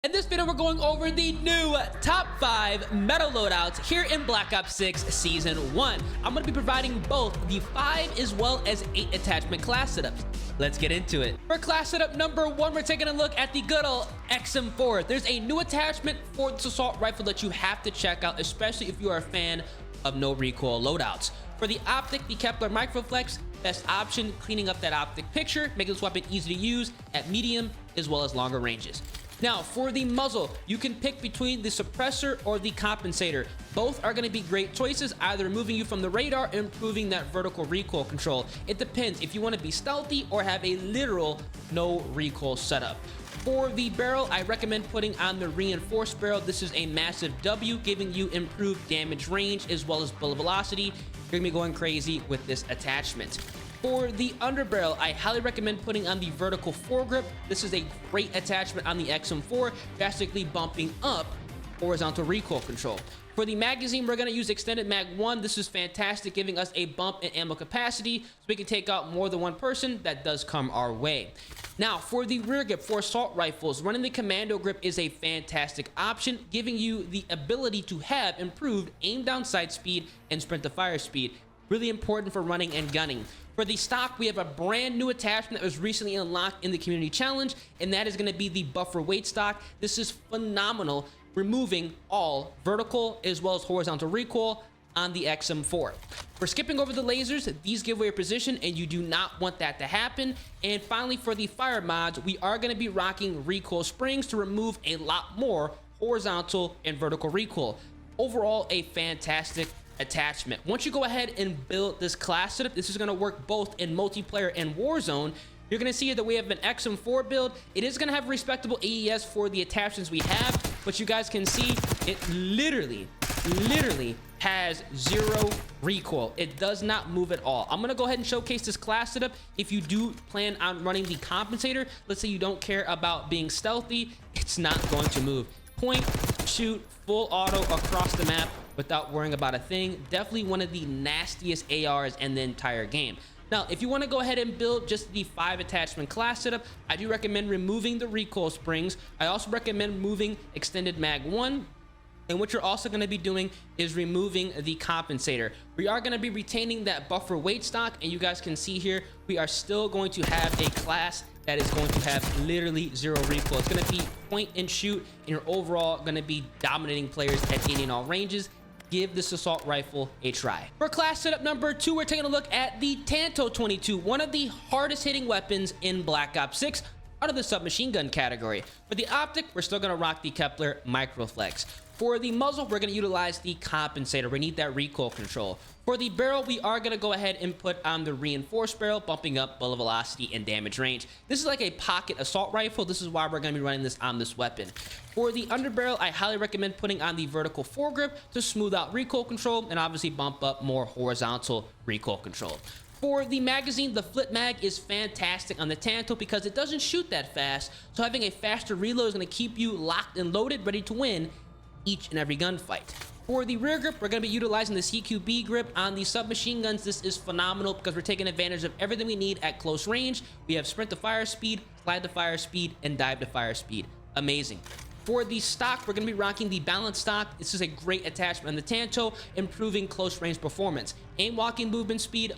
In this video, we're going over the new top 5 meta loadouts here in Black Ops 6 Season 1. I'm going to be providing both the 5 as well as 8 attachment class setups. Let's get into it. For class setup number 1, we're taking a look at the good old XM4. There's a new attachment for this assault rifle that you have to check out, especially if you are a fan of no recoil loadouts. For the optic, the Kepler Microflex, best option, cleaning up that optic picture, making this weapon easy to use at medium as well as longer ranges. Now, for the muzzle, you can pick between the suppressor or the compensator. Both are going to be great choices, either removing you from the radar and improving that vertical recoil control. It depends if you want to be stealthy or have a literal no recoil setup. For the barrel, I recommend putting on the reinforced barrel. This is a massive W, giving you improved damage range as well as bullet velocity. You're going to be going crazy with this attachment. For the underbarrel, I highly recommend putting on the vertical foregrip. This is a great attachment on the XM4, drastically bumping up horizontal recoil control. For the magazine, we're going to use extended mag 1. This is fantastic, giving us a bump in ammo capacity so we can take out more than one person. That does come our way. Now, for the rear grip for assault rifles, running the commando grip is a fantastic option, giving you the ability to have improved aim down sight speed and sprint to fire speed. Really important for running and gunning. For the stock, we have a brand new attachment that was recently unlocked in the community challenge, and that is going to be the buffer weight stock. This is phenomenal, removing all vertical as well as horizontal recoil on the XM4. We're skipping over the lasers. These give away your position, and you do not want that to happen. And finally, for the fire mods, we are going to be rocking recoil springs to remove a lot more horizontal and vertical recoil. Overall, a fantastic attachment. Once you go ahead and build this class setup, this is going to work both in multiplayer and Warzone. You're going to see that we have an XM4 build. It is going to have respectable AES for the attachments we have, but you guys can see it literally has zero recoil. It does not move at all. I'm going to go ahead and showcase this class setup. If you do plan on running the compensator, let's say you don't care about being stealthy, it's not going to move. Point, shoot, full auto across the map without worrying about a thing. Definitely one of the nastiest ARs in the entire game. Now, if you want to go ahead and build just the 5 attachment class setup, I do recommend removing the recoil springs. I also recommend removing extended mag 1. And what you're also going to be doing is removing the compensator. We are going to be retaining that buffer weight stock, and you guys can see here, we are still going to have a class that is going to have literally zero recoil. It's going to be point and shoot, and you're overall going to be dominating players at any and all ranges. Give this assault rifle a try. For class setup number 2, we're taking a look at the TANTO 22, one of the hardest hitting weapons in Black Ops 6 out of the submachine gun category. For the optic, we're still going to rock the Kepler Microflex. For the muzzle, we're going to utilize the compensator. We need that recoil control. For the barrel, we are going to go ahead and put on the reinforced barrel, bumping up bullet velocity and damage range. This is like a pocket assault rifle. This is why we're going to be running this on this weapon. For the underbarrel, I highly recommend putting on the vertical foregrip to smooth out recoil control and obviously bump up more horizontal recoil control. For the magazine, the flip mag is fantastic on the TANTO because it doesn't shoot that fast, so having a faster reload is going to keep you locked and loaded, ready to win each and every gunfight. For the rear grip, we're going to be utilizing the CQB grip on the submachine guns. This is phenomenal because we're taking advantage of everything we need at close range. We have sprint to fire speed, slide to fire speed, and dive to fire speed. Amazing. For the stock, we're going to be rocking the balanced stock. This is a great attachment on the TANTO, improving close range performance. Aim walking movement speed,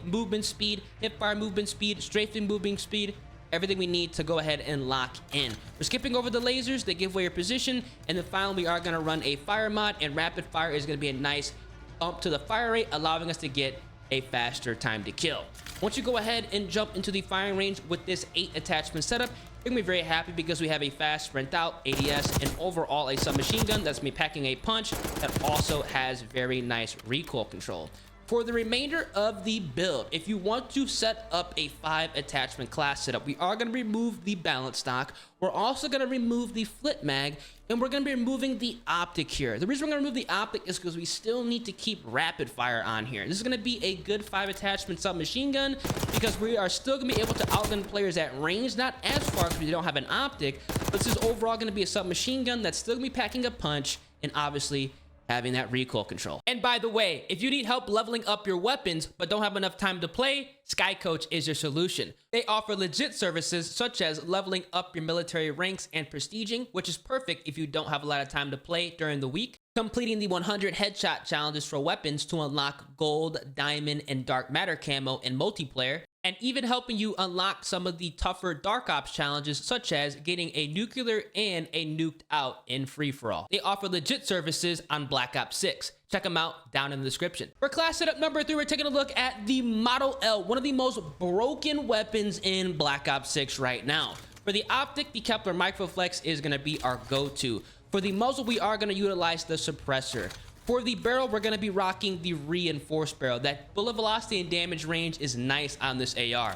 hip fire movement speed, strafing movement speed. Everything we need to go ahead and lock in. We're skipping over the lasers. They give away your position. And then finally, we are going to run a fire mod, and rapid fire is going to be a nice bump to the fire rate, allowing us to get a faster time to kill. Once you go ahead and jump into the firing range with this 8 attachment setup, you're going to be very happy because we have a fast sprint out, ADS, and overall a submachine gun that's going to be packing a punch that also has very nice recoil control. For the remainder of the build, if you want to set up a 5 attachment class setup, we are going to remove the balance stock. We're also going to remove the flip mag, and we're going to be removing the optic here. The reason we're going to remove the optic is because we still need to keep rapid fire on here. This is going to be a good 5 attachment submachine gun because we are still going to be able to outgun players at range, not as far because we don't have an optic, but this is overall going to be a submachine gun that's still going to be packing a punch and obviously having that recoil control. And by the way, if you need help leveling up your weapons but don't have enough time to play, Sky Coach is your solution. They offer legit services such as leveling up your military ranks and prestiging, which is perfect if you don't have a lot of time to play during the week, completing the 100 headshot challenges for weapons to unlock gold, diamond, and dark matter camo in multiplayer, and even helping you unlock some of the tougher Dark Ops challenges, such as getting a nuclear and a nuked out in free-for-all. They offer legit services on Black Ops 6. Check them out down in the description. For class setup number 3, we're taking a look at the Model L, one of the most broken weapons in Black Ops 6 right now. For the optic, the Kepler Microflex is going to be our go-to. For the muzzle, we are going to utilize the suppressor. For the barrel, we're going to be rocking the reinforced barrel. That bullet velocity and damage range is nice on this AR.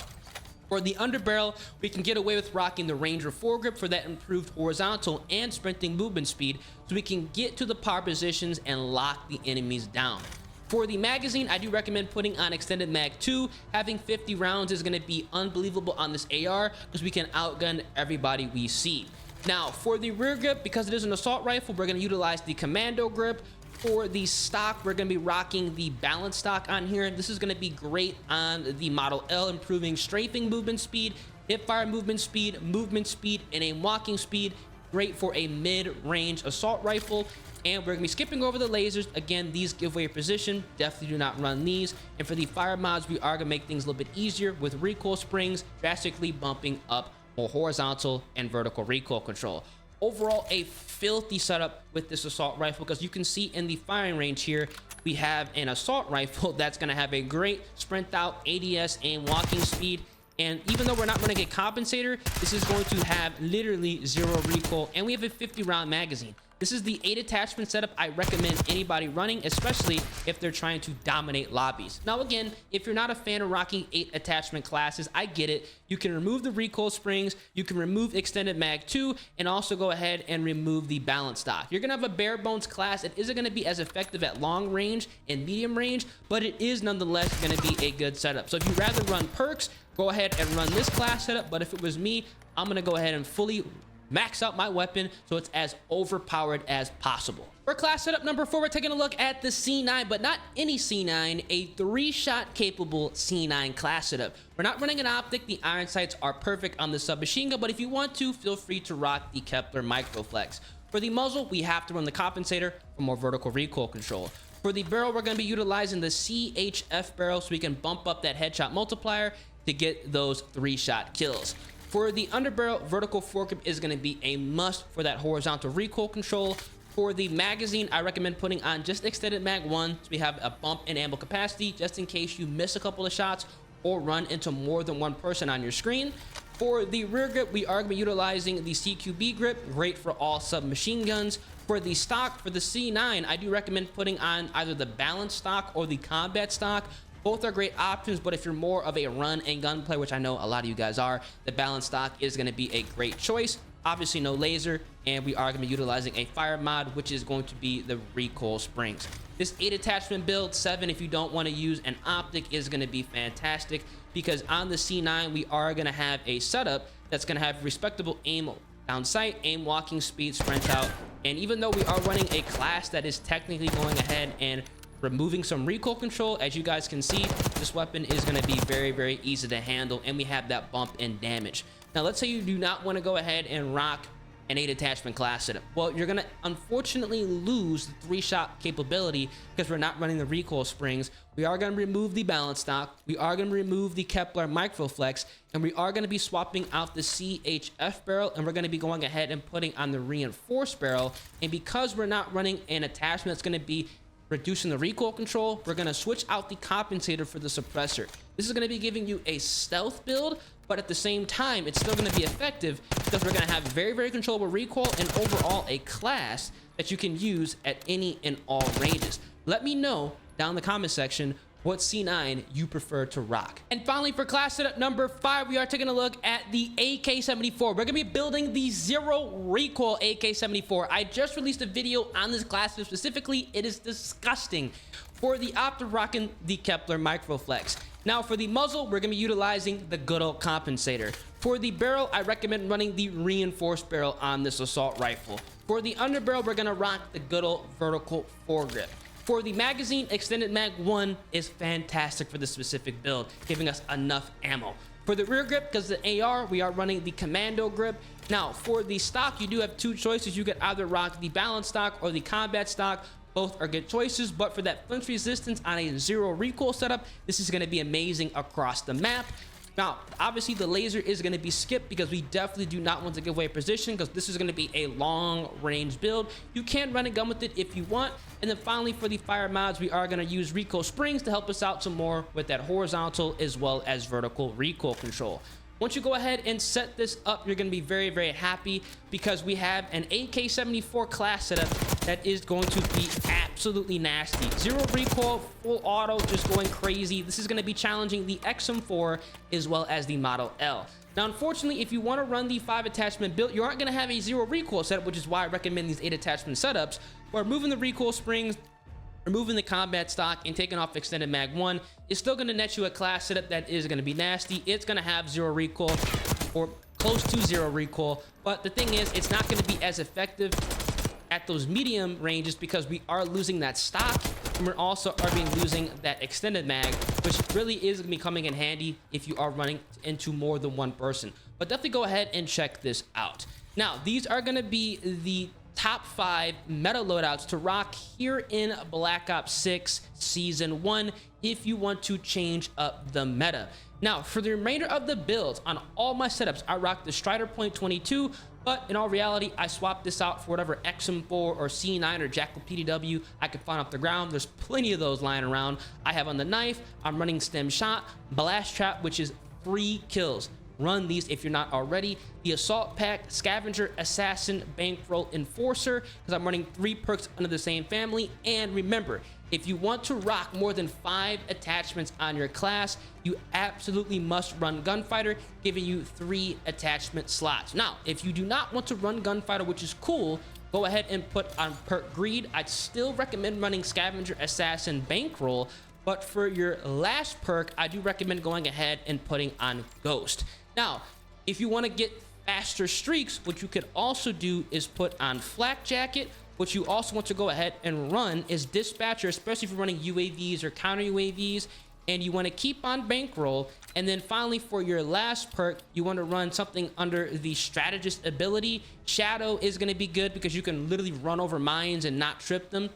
For the underbarrel, we can get away with rocking the Ranger foregrip for that improved horizontal and sprinting movement speed, so we can get to the power positions and lock the enemies down. For the magazine, I do recommend putting on extended mag 2. Having 50 rounds is going to be unbelievable on this AR because we can outgun everybody we see. Now, for the rear grip, because it is an assault rifle, we're going to utilize the commando grip. For the stock, we're going to be rocking the balance stock on here. This is going to be great on the Model L, improving strafing movement speed, hipfire movement speed, and aim walking speed. Great for a mid-range assault rifle. And we're going to be skipping over the lasers. Again, these give away your position. Definitely do not run these. And for the fire mods, we are going to make things a little bit easier with recoil springs, drastically bumping up more horizontal and vertical recoil control. Overall, a filthy setup with this assault rifle, because you can see in the firing range here, we have an assault rifle that's going to have a great sprint out, ADS, aim walking speed. And even though we're not running a compensator, this is going to have literally 0 recoil, and we have a 50 round magazine. This is the 8 attachment setup I recommend anybody running, especially if they're trying to dominate lobbies. Now again, if you're not a fan of rocking 8 attachment classes, I get it. You can remove the recoil springs, you can remove extended mag 2, and also go ahead and remove the balance stock. You're gonna have a bare bones class. It isn't gonna be as effective at long range and medium range, but it is nonetheless gonna be a good setup. So if you'd rather run perks, go ahead and run this class setup. But if it was me, I'm gonna go ahead and fully max out my weapon so it's as overpowered as possible. For class setup number 4, we're taking a look at the C9, but not any C9, a 3-shot capable C9 class setup. We're not running an optic. The iron sights are perfect on the submachine gun, but if you want to, feel free to rock the Kepler Microflex. For the muzzle, we have to run the compensator for more vertical recoil control. For the barrel, we're going to be utilizing the CHF barrel so we can bump up that headshot multiplier to get those 3-shot kills. For the underbarrel, vertical foregrip is going to be a must for that horizontal recoil control. For the magazine, I recommend putting on just extended mag 1 so we have a bump in ammo capacity just in case you miss a couple of shots or run into more than one person on your screen. For the rear grip, we are going to be utilizing the CQB grip, great for all submachine guns. For the stock, for the C9, I do recommend putting on either the balance stock or the combat stock. Both are great options, but if you're more of a run and gun player, which I know a lot of you guys are, the balance stock is going to be a great choice. Obviously no laser, and we are going to be utilizing a fire mod, which is going to be the recoil springs. This 8 attachment build, 7 if you don't want to use an optic, is going to be fantastic, because on the C9 we are going to have a setup that's going to have respectable aim down sight, aim walking speed, sprint out. And even though we are running a class that is technically going ahead and removing some recoil control, as you guys can see, this weapon is going to be very, very easy to handle, and we have that bump in damage. Now, let's say you do not want to go ahead and rock an 8 attachment class setup. Well, you're going to unfortunately lose the 3-shot capability because we're not running the recoil springs. We are going to remove the balance stock. We are going to remove the Kepler Microflex, and we are going to be swapping out the CHF barrel, and we're going to be going ahead and putting on the reinforced barrel. And because we're not running an attachment that's going to be reducing the recoil control, we're going to switch out the compensator for the suppressor. This is going to be giving you a stealth build, but at the same time, it's still going to be effective because we're going to have very, very controllable recoil and overall a class that you can use at any and all ranges. Let me know down in the comment section what C9 you prefer to rock. And finally, for class setup number 5, we are taking a look at the AK-74. We're gonna be building the 0 recoil AK-74. I just released a video on this class specifically. It is disgusting. For the optic, rocking the Kepler Microflex. Now for the muzzle, we're gonna be utilizing the good old compensator. For the barrel, I recommend running the reinforced barrel on this assault rifle. For the underbarrel, we're gonna rock the good old vertical foregrip. For the magazine, extended mag 1 is fantastic for this specific build, giving us enough ammo. For the rear grip, because the AR, we are running the commando grip. Now for the stock, you do have two choices. You could either rock the balance stock or the combat stock. Both are good choices, but for that flinch resistance on a 0 recoil setup, this is going to be amazing across the map. Now, obviously the laser is going to be skipped because we definitely do not want to give away position, because this is going to be a long range build. You can run a gun with it if you want. And then finally, for the fire mods, we are going to use recoil springs to help us out some more with that horizontal as well as vertical recoil control. Once you go ahead and set this up, you're going to be very, very happy, because we have an AK-74 class setup that is going to be absolutely nasty. 0 recoil, full auto, just going crazy. This is going to be challenging the XM4 as well as the Model L. Now, unfortunately, if you want to run the 5 attachment build, you aren't going to have a 0 recoil setup, which is why I recommend these 8 attachment setups, where removing the recoil springs, removing the combat stock, and taking off extended mag 1 is still going to net you a class setup that is going to be nasty. It's going to have 0 recoil or close to 0 recoil, but the thing is, it's not going to be as effective at those medium ranges because we are losing that stock, and we're also losing that extended mag, which really is going to be coming in handy if you are running into more than one person. But definitely go ahead and check this out. Now, these are going to be the top 5 meta loadouts to rock here in Black Ops 6 Season 1 if you want to change up the meta. Now, for the remainder of the builds on all my setups, I rock the Strider Point 22, but in all reality, I swapped this out for whatever XM4 or C9 or Jackal PDW I could find off the ground. There's plenty of those lying around. I have on the knife, I'm running stem shot, blast trap, which is 3 kills. Run these if you're not already. The assault pack, scavenger, assassin, bankroll, enforcer, because I'm running 3 perks under the same family. And remember, if you want to rock more than 5 attachments on your class, you absolutely must run gunfighter, giving you 3 attachment slots. Now, if you do not want to run gunfighter, which is cool, go ahead and put on perk greed. I'd still recommend running scavenger, assassin, bankroll, but for your last perk, I do recommend going ahead and putting on ghost. Now, if you want to get faster streaks, what you could also do is put on flak jacket. What you also want to go ahead and run is dispatcher, especially if you're running UAVs or counter UAVs, and you want to keep on bankroll. And then finally, for your last perk, you want to run something under the strategist ability. Shadow is going to be good because you can literally run over mines and not trip them,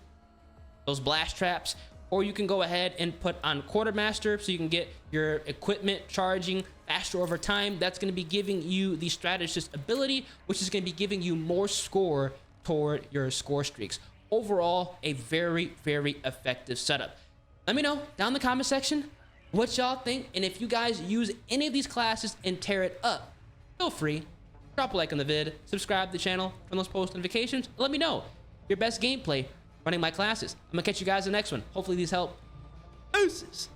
those blast traps. Or you can go ahead and put on quartermaster so you can get your equipment charging faster over time. That's going to be giving you the strategist ability, which is going to be giving you more score toward your score streaks. Overall, a very, very effective setup. Let me know down in the comment section what y'all think, and if you guys use any of these classes and tear it up, feel free, drop a like on the vid, subscribe to the channel for those post notifications. Let me know your best gameplay running my classes. I'm gonna catch you guys in the next one. Hopefully these help. Deuces.